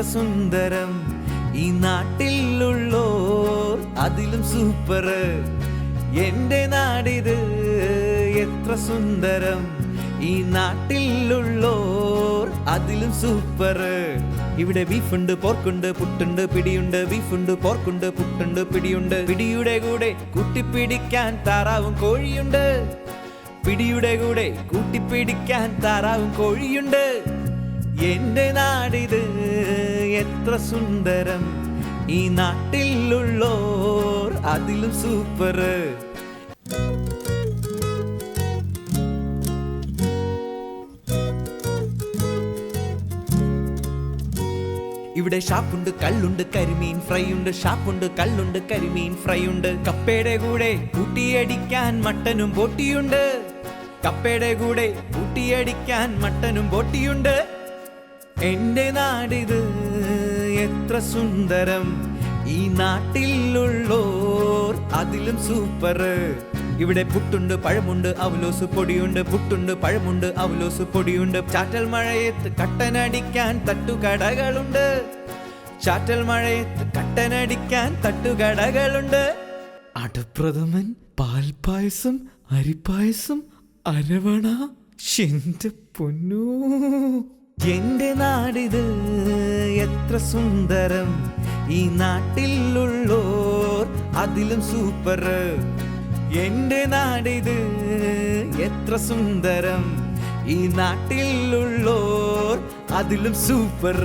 സുന്ദരം ഈ നാട്ടിലുള്ളോർ അതിലും സൂപ്പർ എന്റെ നാടിത് എത്ര സുന്ദരം ഈ നാട്ടിലുള്ളോർ അതിലും സൂപ്പർ ഇവിടെ ബീഫുണ്ട് പോർക്കുണ്ട് പുട്ടുണ്ട് പിടിയുണ്ട് ബീഫുണ്ട് പോർക്കുണ്ട് പുട്ടുണ്ട് പിടിയുണ്ട് പിടിയുടെ കൂടെ കൂട്ടിപ്പിടിക്കാൻ താറാവും കോഴിയുണ്ട് പിടിയുടെ കൂടെ കൂട്ടിപ്പിടിക്കാൻ താറാവും കോഴിയുണ്ട് എന്റെ നാടിത് എത്ര സുന്ദരം ഈ നാട്ടിലുള്ളോർ അതിലും സൂപ്പർ ഇവിടെ ഷാപ്പുണ്ട് കള്ളുണ്ട് കരിമീൻ ഫ്രൈ ഉണ്ട് ഷാപ്പുണ്ട് കള്ളുണ്ട് കരിമീൻ ഫ്രൈ ഉണ്ട് കപ്പയുടെ കൂടെ കൂട്ടിയടിക്കാൻ മട്ടനും ബോട്ടിയുണ്ട് കപ്പയുടെ കൂടെ കൂട്ടിയടിക്കാൻ മട്ടനും ബോട്ടിയുണ്ട് എന്റെ നാടിത് എത്ര സുന്ദരം ഈ നാട്ടിലുള്ളോർ അതിലും സൂപ്പർ ഇവിടെ പുട്ടുണ്ട് പഴമുണ്ട് അവലോസ് പൊടിയുണ്ട് പുട്ടുണ്ട് പഴമുണ്ട് അവലോസ് പൊടിയുണ്ട് ചാറ്റൽ മഴയത്ത് കട്ടനടിക്കാൻ തട്ടുകടകളുണ്ട് ചാറ്റൽ മഴയത്ത് കട്ടനടിക്കാൻ തട്ടുകടകളുണ്ട് അടപ്രഥമൻ പാൽപായസം അരിപ്പായസം അരവണ എന്റെ പൊന്നൂ എന്റെ നാടിത് എത്ര സുന്ദരം ഈ നാട്ടിലുള്ളോർ അതിലും സൂപ്പർ എന്റെ നാടിത് എത്ര സുന്ദരം ഈ നാട്ടിലുള്ളോർ അതിലും സൂപ്പർ